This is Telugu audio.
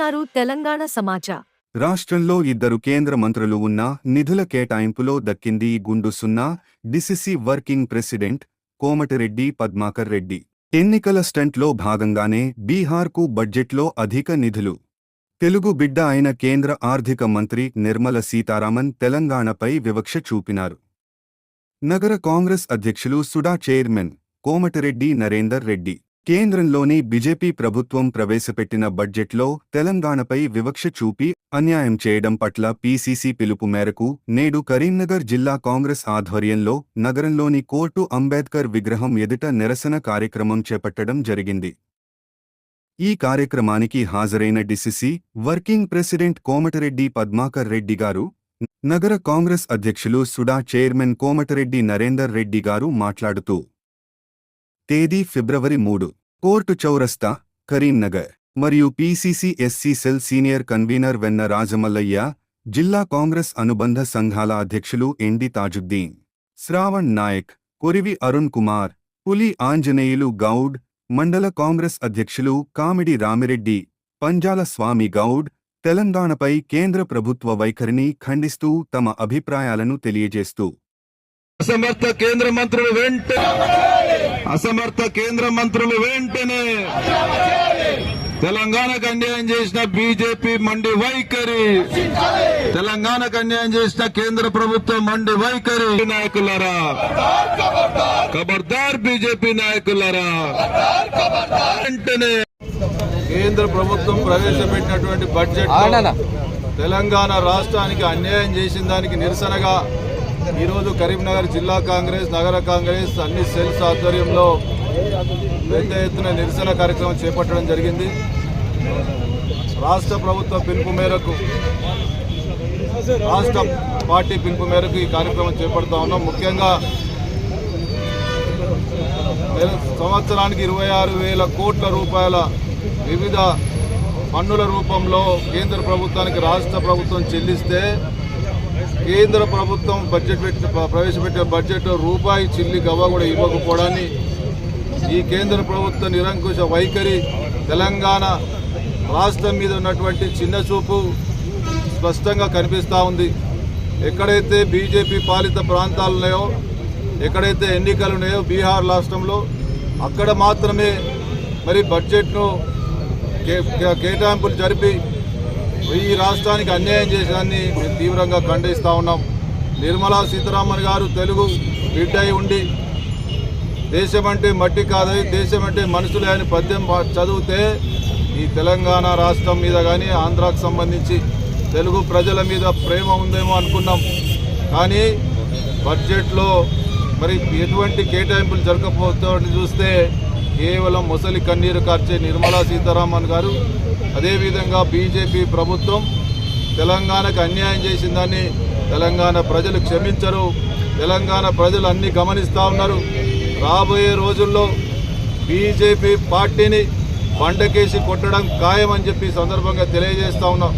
అంటున్నారు తెలంగాణ సమాచార. రాష్ట్రంలో ఇద్దరు కేంద్ర మంత్రులు ఉన్నా నిధుల కేటాయింపులో దక్కింది గుండు సున్నా. DCC working president Komatireddy Padmakar Reddy ఎన్నికల స్టంట్లో భాగంగానే బీహార్కు బడ్జెట్లో అధిక నిధులు. తెలుగు బిడ్డ అయిన కేంద్ర ఆర్థిక మంత్రి నిర్మల సీతారామన్ తెలంగాణపై వివక్ష చూపినారు. నగర కాంగ్రెస్ అధ్యక్షులు సుడా చైర్మన్ కోమటిరెడ్డి నరేందర్ రెడ్డి కేంద్రంలోని బీజేపీ ప్రభుత్వం ప్రవేశపెట్టిన బడ్జెట్లో తెలంగాణపై వివక్ష చూపి అన్యాయం చేయడం పట్ల పీసీసీ పిలుపు మేరకు నేడు కరీంనగర్ జిల్లా కాంగ్రెస్ ఆధ్వర్యంలో నగరంలోని కోర్టు అంబేద్కర్ విగ్రహం ఎదుట నిరసన కార్యక్రమం చేపట్టడం జరిగింది. ఈ కార్యక్రమానికి హాజరైన DCC working president Komatireddy Padmakar Reddy గారు, నగర కాంగ్రెస్ అధ్యక్షులు సుడా చైర్మన్ కోమటిరెడ్డి నరేందర్ రెడ్డి గారు మాట్లాడుతూ, తేదీ ఫిబ్రవరి 3 కోర్టు చౌరస్తా, కరీంనగర్ మరియు PCC SC cell senior convener వెన్న రాజమల్లయ్య, జిల్లా కాంగ్రెస్ అనుబంధ సంఘాల అధ్యక్షులు ఎండి తాజుద్దీన్, శ్రావణ్ నాయక్, కొరివి అరుణ్ కుమార్, పులి ఆంజనేయులు గౌడ్, మండల కాంగ్రెస్ అధ్యక్షులు కామిడి రామిరెడ్డి, పంజాల స్వామి గౌడ్ తెలంగాణపై కేంద్ర ప్రభుత్వ వైఖరిని ఖండిస్తూ తమ అభిప్రాయాలను తెలియజేస్తూ, అసమర్థ కేంద్ర మంత్రులు వెంటనే తెలంగాణకు అన్యాయం చేసిన బీజేపీ మండి వైఖరి, తెలంగాణకు అన్యాయం చేసిన కేంద్ర ప్రభుత్వం మండి వైఖరి నాయకులారా, ఖబర్దార్ బీజేపీ నాయకులారా, వెంటనే కేంద్ర ప్రభుత్వం ప్రవేశపెట్టినటువంటి బడ్జెట్ తెలంగాణ రాష్ట్రానికి అన్యాయం చేసిన దానికి నిరసనగా ఈరోజు కరీంనగర్ జిల్లా కాంగ్రెస్, నగర కాంగ్రెస్ అన్ని సెల్స్ ఆధ్వర్యంలో పెద్ద ఎత్తున నిరసన కార్యక్రమం చేపట్టడం జరిగింది. రాష్ట్ర ప్రభుత్వ పిలుపు మేరకు, రాష్ట్ర పార్టీ పిలుపు మేరకు ఈ కార్యక్రమం చేపడతా ఉన్నాం. ముఖ్యంగా సంవత్సరానికి 26,000 కోట్ల రూపాయల వివిధ పన్నుల రూపంలో కేంద్ర ప్రభుత్వానికి రాష్ట్ర ప్రభుత్వం చెల్లిస్తే, కేంద్ర ప్రభుత్వం ప్రవేశపెట్టిన బడ్జెట్ రూపాయి చిల్లి గవ్వ కూడా ఇవ్వకపోవడాన్ని, ఈ కేంద్ర ప్రభుత్వ నిరంకుశ వైఖరి తెలంగాణ రాష్ట్రం మీద ఉన్నటువంటి చిన్న చూపు స్పష్టంగా కనిపిస్తూ ఉంది. ఎక్కడైతే బీజేపీ పాలిత ప్రాంతాలున్నాయో, ఎక్కడైతే ఎన్నికలు ఉన్నాయో బీహార్ రాష్ట్రంలో, అక్కడ మాత్రమే మరి బడ్జెట్ను కేటాయింపులు జరిపి ఈ రాష్ట్రానికి అన్యాయం చేసేదాన్ని మేము తీవ్రంగా ఖండిస్తూ ఉన్నాం. నిర్మలా సీతారామన్ గారు తెలుగు బిడ్డ అయి ఉండి దేశం అంటే మట్టి కాదని, దేశం అంటే మనుషులే అని పద్యం చదివితే ఈ తెలంగాణ రాష్ట్రం మీద కానీ ఆంధ్రాకు సంబంధించి తెలుగు ప్రజల మీద ప్రేమ ఉందేమో అనుకున్నాం. కానీ బడ్జెట్లో మరి ఎటువంటి కేటాయింపులు జరగకపోతే చూస్తే కేవలం ముసలి కన్నీరు కార్చే నిర్మలా సీతారామన్ గారు, అదేవిధంగా బీజేపీ ప్రభుత్వం తెలంగాణకు అన్యాయం చేసిందని తెలంగాణ ప్రజలు క్షమించరు. తెలంగాణ ప్రజలు అన్నీ గమనిస్తూ ఉన్నారు. రాబోయే రోజుల్లో బీజేపీ పార్టీని బండకేసి కొట్టడం ఖాయమని చెప్పి సందర్భంగా తెలియజేస్తూ ఉన్నాం.